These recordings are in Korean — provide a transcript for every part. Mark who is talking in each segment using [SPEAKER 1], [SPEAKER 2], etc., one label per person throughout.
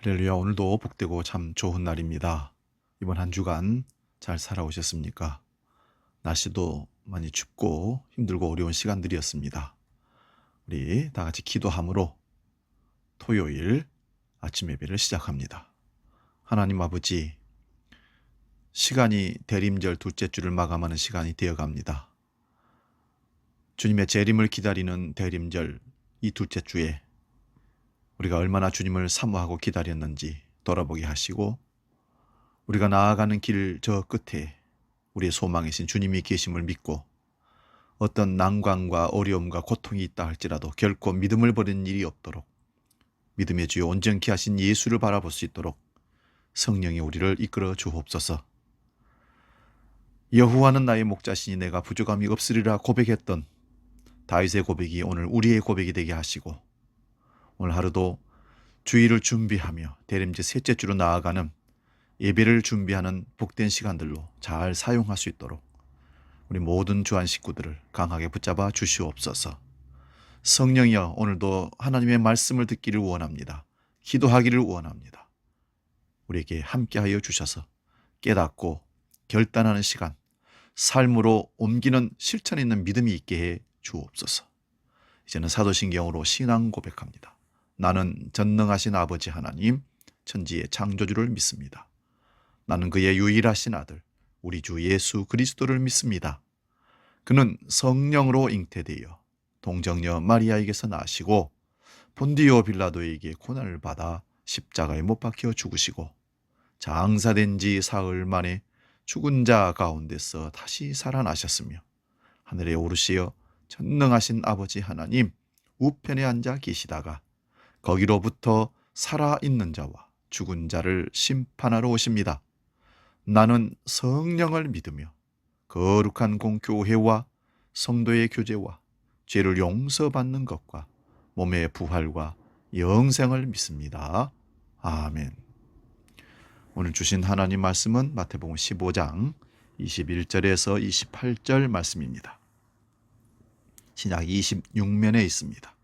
[SPEAKER 1] 할렐루야. 오늘도 복되고 참 좋은 날입니다. 이번 한 주간 잘 살아오셨습니까? 날씨도 많이 춥고 힘들고 어려운 시간들이었습니다. 우리 다 같이 기도함으로 토요일 아침 예배를 시작합니다. 하나님 아버지, 시간이 대림절 둘째 주를 마감하는 시간이 되어갑니다. 주님의 재림을 기다리는 대림절 이 둘째 주에 우리가 얼마나 주님을 사모하고 기다렸는지 돌아보게 하시고, 우리가 나아가는 길 저 끝에 우리의 소망이신 주님이 계심을 믿고, 어떤 난관과 어려움과 고통이 있다 할지라도 결코 믿음을 버리는 일이 없도록, 믿음의 주여 온전케 하신 예수를 바라볼 수 있도록 성령이 우리를 이끌어 주옵소서. 여호와는 나의 목자시니 내가 부족함이 없으리라 고백했던 다윗의 고백이 오늘 우리의 고백이 되게 하시고, 오늘 하루도 주일을 준비하며 대림제 셋째 주로 나아가는 예배를 준비하는 복된 시간들로 잘 사용할 수 있도록 우리 모든 주한 식구들을 강하게 붙잡아 주시옵소서. 성령이여, 오늘도 하나님의 말씀을 듣기를 원합니다. 기도하기를 원합니다. 우리에게 함께하여 주셔서 깨닫고 결단하는 시간, 삶으로 옮기는 실천 있는 믿음이 있게 해 주옵소서. 이제는 사도신경으로 신앙 고백합니다. 나는 전능하신 아버지 하나님, 천지의 창조주를 믿습니다. 나는 그의 유일하신 아들, 우리 주 예수 그리스도를 믿습니다. 그는 성령으로 잉태되어 동정녀 마리아에게서 나시고 본디오 빌라도에게 고난을 받아 십자가에 못 박혀 죽으시고 장사된 지 사흘 만에 죽은 자 가운데서 다시 살아나셨으며 하늘에 오르시어 전능하신 아버지 하나님 우편에 앉아 계시다가 거기로부터 살아있는 자와 죽은 자를 심판하러 오십니다. 나는 성령을 믿으며 거룩한 공교회와 성도의 교제와 죄를 용서받는 것과 몸의 부활과 영생을 믿습니다. 아멘. 오늘 주신 하나님 말씀은 마태복음 15장 21절에서 28절 말씀입니다. 신약 26면에 있습니다.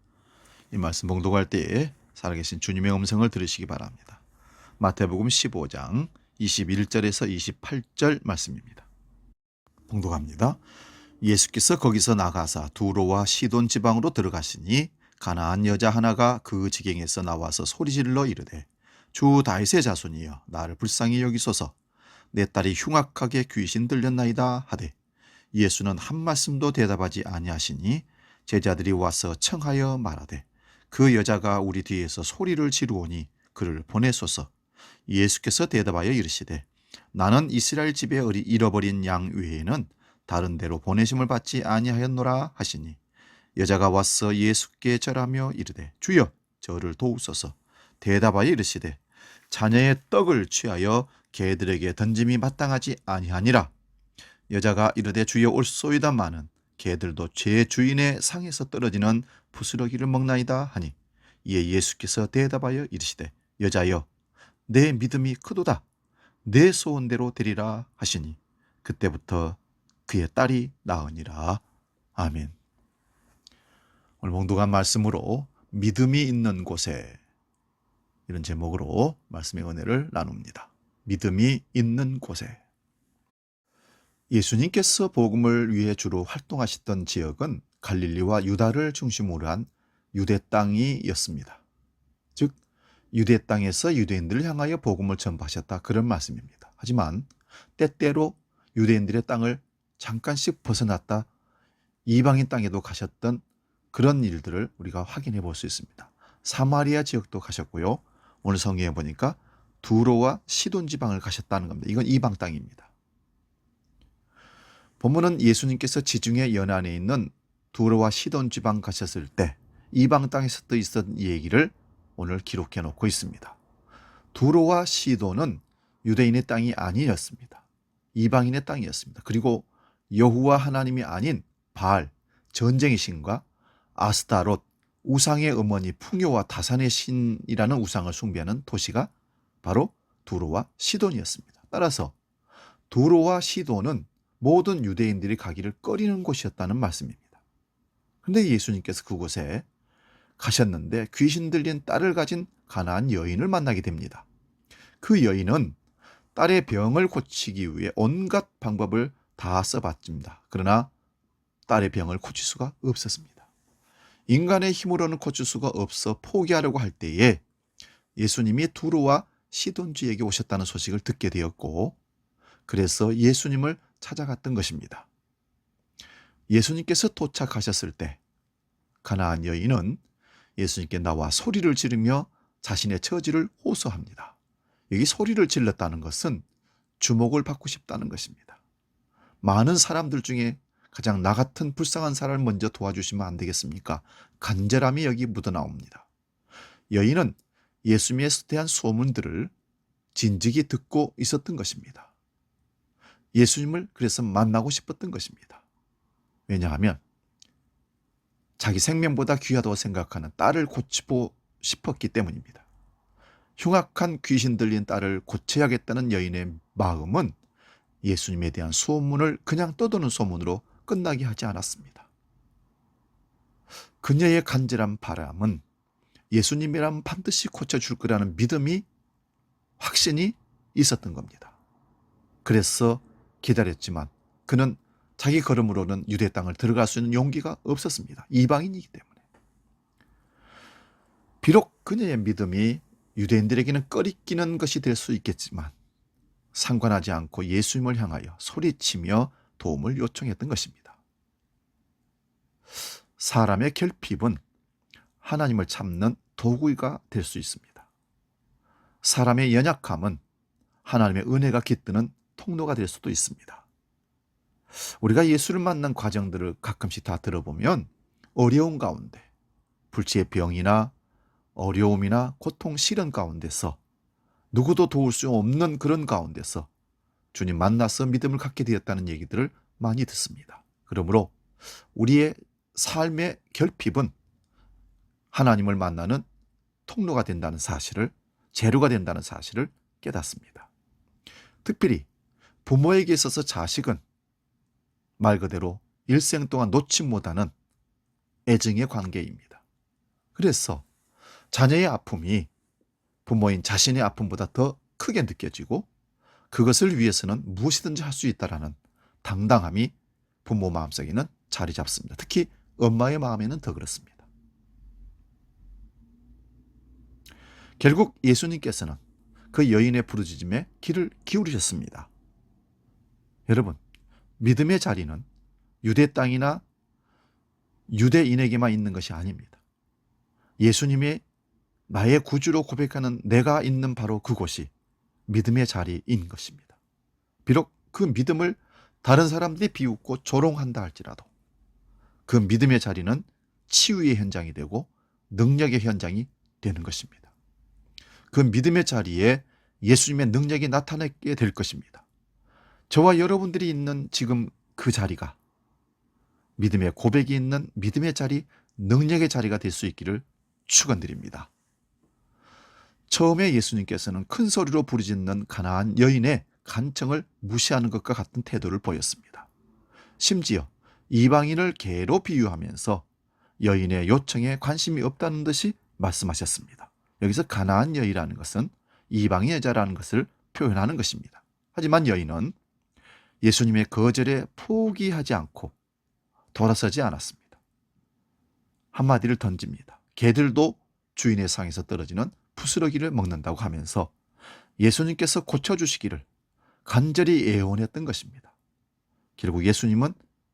[SPEAKER 1] 이 말씀 봉독할 때에 살아계신 주님의 음성을 들으시기 바랍니다. 마태복음 15장 21절에서 28절 말씀입니다. 봉독합니다. 예수께서 거기서 나가사 두로와 시돈 지방으로 들어가시니 가나안 여자 하나가 그 지경에서 나와서 소리질러 이르되 주 다윗의 자손이여 나를 불쌍히 여기소서. 내 딸이 흉악하게 귀신 들렸나이다 하되 예수는 한 말씀도 대답하지 아니하시니 제자들이 와서 청하여 말하되 그 여자가 우리 뒤에서 소리를 지르오니 그를 보내소서. 예수께서 대답하여 이르시되 나는 이스라엘 집에 잃어버린 양 외에는 다른 데로 보내심을 받지 아니하였노라 하시니 여자가 와서 예수께 절하며 이르되 주여 저를 도우소서. 대답하여 이르시되 자녀의 떡을 취하여 개들에게 던짐이 마땅하지 아니하니라. 여자가 이르되 주여 올소이다마는 개들도 제 주인의 상에서 떨어지는 부스러기를 먹나이다 하니 이에 예수께서 대답하여 이르시되 여자여 내 믿음이 크도다. 내 소원대로 되리라 하시니 그때부터 그의 딸이 나으니라. 아멘. 오늘 봉독한 말씀으로 믿음이 있는 곳에, 이런 제목으로 말씀의 은혜를 나눕니다. 믿음이 있는 곳에. 예수님께서 복음을 위해 주로 활동하셨던 지역은 갈릴리와 유다를 중심으로 한 유대 땅이었습니다. 즉 유대 땅에서 유대인들을 향하여 복음을 전파하셨다, 그런 말씀입니다. 하지만 때때로 유대인들의 땅을 잠깐씩 벗어났다 이방인 땅에도 가셨던 그런 일들을 우리가 확인해 볼 수 있습니다. 사마리아 지역도 가셨고요. 오늘 성경에 보니까 두로와 시돈 지방을 가셨다는 겁니다. 이건 이방 땅입니다. 본문은 예수님께서 지중해 연안에 있는 두로와 시돈 지방 가셨을 때 이방 땅에서 또 있었던 얘기를 오늘 기록해 놓고 있습니다. 두로와 시돈은 유대인의 땅이 아니었습니다. 이방인의 땅이었습니다. 그리고 여호와 하나님이 아닌 바알, 전쟁의 신과 아스타롯, 우상의 어머니 풍요와 다산의 신이라는 우상을 숭배하는 도시가 바로 두로와 시돈이었습니다. 따라서 두로와 시돈은 모든 유대인들이 가기를 꺼리는 곳이었다는 말씀입니다. 그런데 예수님께서 그곳에 가셨는데 귀신 들린 딸을 가진 가나안 여인을 만나게 됩니다. 그 여인은 딸의 병을 고치기 위해 온갖 방법을 다 써봤습니다. 그러나 딸의 병을 고칠 수가 없었습니다. 인간의 힘으로는 고칠 수가 없어 포기하려고 할 때에 예수님이 두로와 시돈주에게 오셨다는 소식을 듣게 되었고, 그래서 예수님을 찾아갔던 것입니다. 예수님께서 도착하셨을 때 가나안 여인은 예수님께 나와 소리를 지르며 자신의 처지를 호소합니다. 여기 소리를 질렀다는 것은 주목을 받고 싶다는 것입니다. 많은 사람들 중에 가장 나 같은 불쌍한 사람을 먼저 도와주시면 안 되겠습니까? 간절함이 여기 묻어나옵니다. 여인은 예수님에 대한 소문들을 진즉이 듣고 있었던 것입니다. 예수님을 그래서 만나고 싶었던 것입니다. 왜냐하면 자기 생명보다 귀하다고 생각하는 딸을 고치고 싶었기 때문입니다. 흉악한 귀신 들린 딸을 고쳐야겠다는 여인의 마음은 예수님에 대한 소문을 그냥 떠도는 소문으로 끝나게 하지 않았습니다. 그녀의 간절한 바람은 예수님이라면 반드시 고쳐줄 거라는 믿음이, 확신이 있었던 겁니다. 그래서 기다렸지만 그는 자기 걸음으로는 유대 땅을 들어갈 수 있는 용기가 없었습니다. 이방인이기 때문에. 비록 그녀의 믿음이 유대인들에게는 꺼리끼는 것이 될 수 있겠지만 상관하지 않고 예수님을 향하여 소리치며 도움을 요청했던 것입니다. 사람의 결핍은 하나님을 참는 도구가 될 수 있습니다. 사람의 연약함은 하나님의 은혜가 깃드는 통로가 될 수도 있습니다. 우리가 예수를 만난 과정들을 가끔씩 다 들어보면 어려운 가운데, 불치의 병이나 어려움이나 고통, 시련 가운데서 누구도 도울 수 없는 그런 가운데서 주님 만나서 믿음을 갖게 되었다는 얘기들을 많이 듣습니다. 그러므로 우리의 삶의 결핍은 하나님을 만나는 통로가 된다는 사실을, 재료가 된다는 사실을 깨닫습니다. 특별히 부모에게 있어서 자식은 말 그대로 일생 동안 놓지 못하는 애증의 관계입니다. 그래서 자녀의 아픔이 부모인 자신의 아픔보다 더 크게 느껴지고 그것을 위해서는 무엇이든지 할 수 있다라는 당당함이 부모 마음속에는 자리 잡습니다. 특히 엄마의 마음에는 더 그렇습니다. 결국 예수님께서는 그 여인의 부르짖음에 귀를 기울이셨습니다. 여러분, 믿음의 자리는 유대 땅이나 유대인에게만 있는 것이 아닙니다. 예수님의 나의 구주로 고백하는 내가 있는 바로 그곳이 믿음의 자리인 것입니다. 비록 그 믿음을 다른 사람들이 비웃고 조롱한다 할지라도 그 믿음의 자리는 치유의 현장이 되고 능력의 현장이 되는 것입니다. 그 믿음의 자리에 예수님의 능력이 나타나게 될 것입니다. 저와 여러분들이 있는 지금 그 자리가 믿음의 고백이 있는 믿음의 자리, 능력의 자리가 될 수 있기를 축원드립니다. 처음에 예수님께서는 큰 소리로 부르짖는 가나안 여인의 간청을 무시하는 것과 같은 태도를 보였습니다. 심지어 이방인을 개로 비유하면서 여인의 요청에 관심이 없다는 듯이 말씀하셨습니다. 여기서 가나안 여인이라는 것은 이방인 여자라는 것을 표현하는 것입니다. 하지만 여인은 예수님의 거절에 포기하지 않고 돌아서지 않았습니다. 한마디를 던집니다. 개들도 주인의 상에서 떨어지는 부스러기를 먹는다고 하면서 예수님께서 고쳐주시기를 간절히 애원했던 것입니다. 결국 예수님은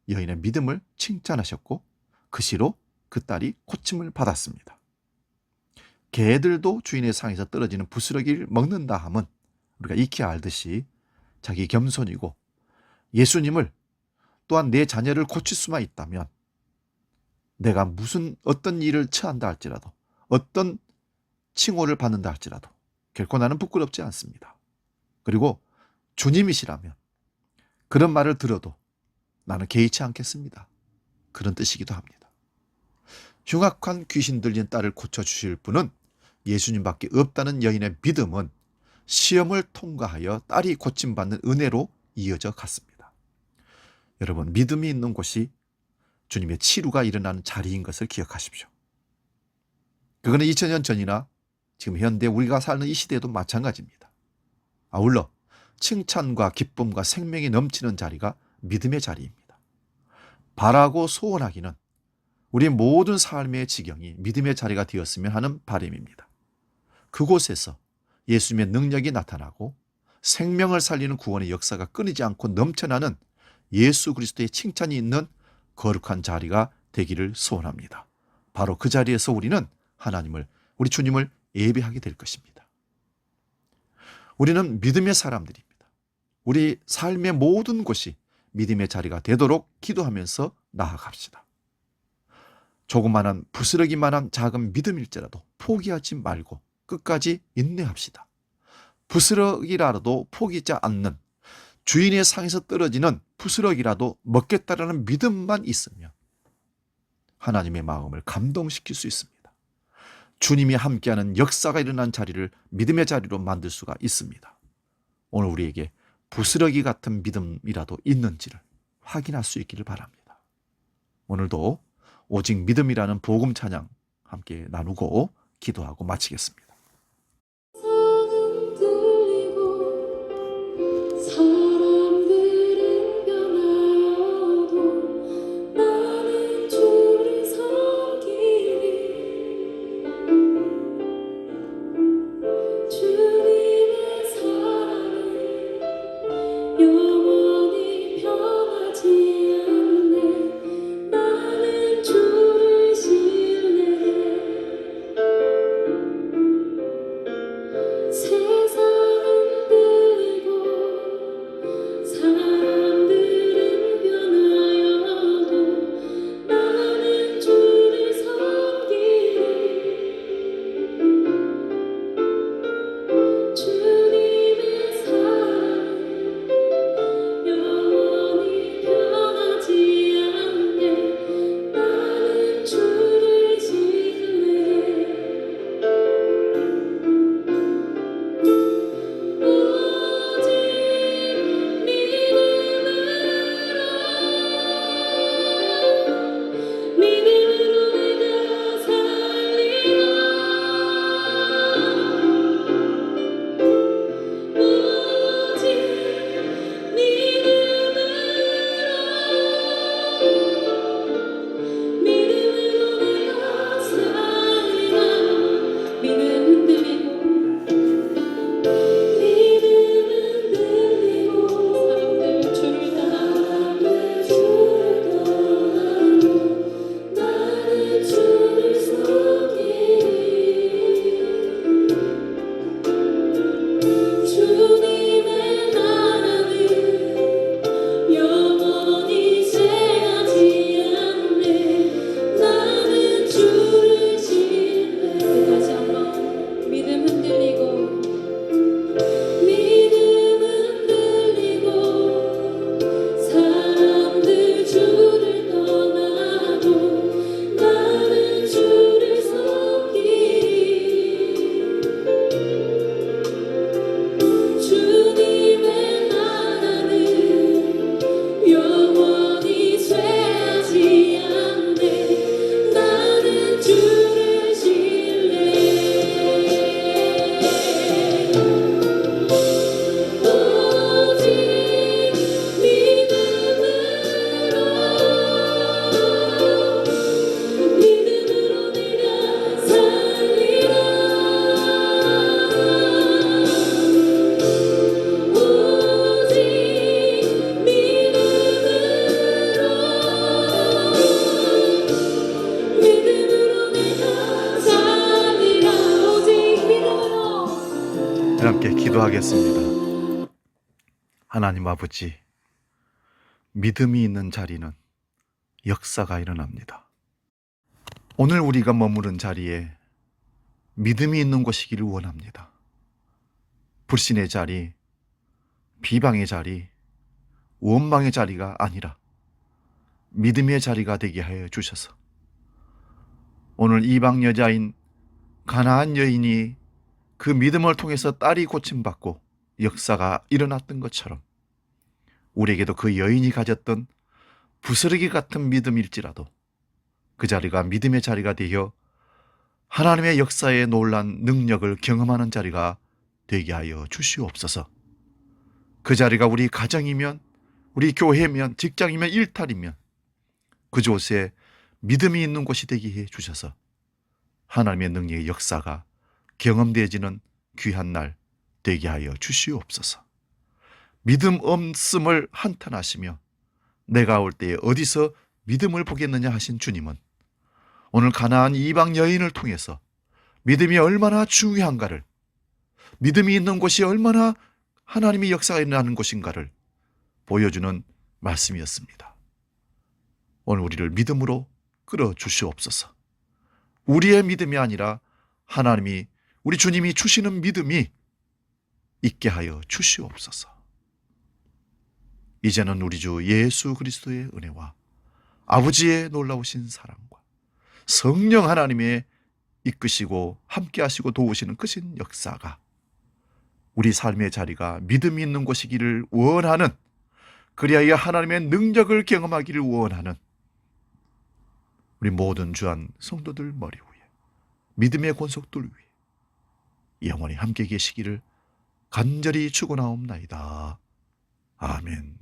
[SPEAKER 1] 여인의 믿음을 칭찬하셨고 그 시로 그 딸이 고침을 받았습니다. 개들도 주인의 상에서 떨어지는 부스러기를 먹는다 함은 우리가 익히 알듯이 자기 겸손이고 예수님을 또한 내 자녀를 고칠 수만 있다면 내가 무슨 어떤 일을 처한다 할지라도 어떤 칭호를 받는다 할지라도 결코 나는 부끄럽지 않습니다. 그리고 주님이시라면 그런 말을 들어도 나는 개의치 않겠습니다. 그런 뜻이기도 합니다. 흉악한 귀신 들린 딸을 고쳐주실 분은 예수님밖에 없다는 여인의 믿음은 시험을 통과하여 딸이 고침받는 은혜로 이어져 갔습니다. 여러분, 믿음이 있는 곳이 주님의 치유가 일어나는 자리인 것을 기억하십시오. 그거는 2000년 전이나 지금 현대 우리가 사는 이 시대에도 마찬가지입니다. 아울러 칭찬과 기쁨과 생명이 넘치는 자리가 믿음의 자리입니다. 바라고 소원하기는 우리 모든 삶의 지경이 믿음의 자리가 되었으면 하는 바람입니다. 그곳에서 예수님의 능력이 나타나고 생명을 살리는 구원의 역사가 끊이지 않고 넘쳐나는 예수 그리스도의 칭찬이 있는 거룩한 자리가 되기를 소원합니다. 바로 그 자리에서 우리는 하나님을, 우리 주님을 예배하게 될 것입니다. 우리는 믿음의 사람들입니다. 우리 삶의 모든 곳이 믿음의 자리가 되도록 기도하면서 나아갑시다. 조그마한 부스러기만한 작은 믿음일지라도 포기하지 말고 끝까지 인내합시다. 부스러기라도 포기하지 않는, 주인의 상에서 떨어지는 부스러기라도 먹겠다라는 믿음만 있으면 하나님의 마음을 감동시킬 수 있습니다. 주님이 함께하는 역사가 일어난 자리를 믿음의 자리로 만들 수가 있습니다. 오늘 우리에게 부스러기 같은 믿음이라도 있는지를 확인할 수 있기를 바랍니다. 오늘도 오직 믿음이라는 복음 찬양 함께 나누고 기도하고 마치겠습니다. 함께 기도하겠습니다. 하나님 아버지, 믿음이 있는 자리는 역사가 일어납니다. 오늘 우리가 머무른 자리에 믿음이 있는 곳이기를 원합니다. 불신의 자리, 비방의 자리, 원망의 자리가 아니라 믿음의 자리가 되게 하여 주셔서 오늘 이방 여자인 가나안 여인이 그 믿음을 통해서 딸이 고침받고 역사가 일어났던 것처럼 우리에게도 그 여인이 가졌던 부스러기 같은 믿음일지라도 그 자리가 믿음의 자리가 되어 하나님의 역사에 놀란 능력을 경험하는 자리가 되게 하여 주시옵소서. 그 자리가 우리 가정이면, 우리 교회면, 직장이면, 일탈이면 그곳에 믿음이 있는 곳이 되게 해 주셔서 하나님의 능력의 역사가 경험되어지는 귀한 날 되게 하여 주시옵소서. 믿음 없음을 한탄하시며 내가 올 때에 어디서 믿음을 보겠느냐 하신 주님은 오늘 가나안 이방 여인을 통해서 믿음이 얼마나 중요한가를, 믿음이 있는 곳이 얼마나 하나님의 역사가 일어나는 곳인가를 보여주는 말씀이었습니다. 오늘 우리를 믿음으로 끌어주시옵소서. 우리의 믿음이 아니라 하나님이, 우리 주님이 주시는 믿음이 있게 하여 주시옵소서. 이제는 우리 주 예수 그리스도의 은혜와 아버지의 놀라우신 사랑과 성령 하나님의 이끄시고 함께 하시고 도우시는 크신 역사가 우리 삶의 자리가 믿음이 있는 곳이기를 원하는, 그리하여 하나님의 능력을 경험하기를 원하는 우리 모든 주한 성도들 머리 위에, 믿음의 권속들 위에 영원히 함께 계시기를 간절히 축원하옵나이다. 아멘.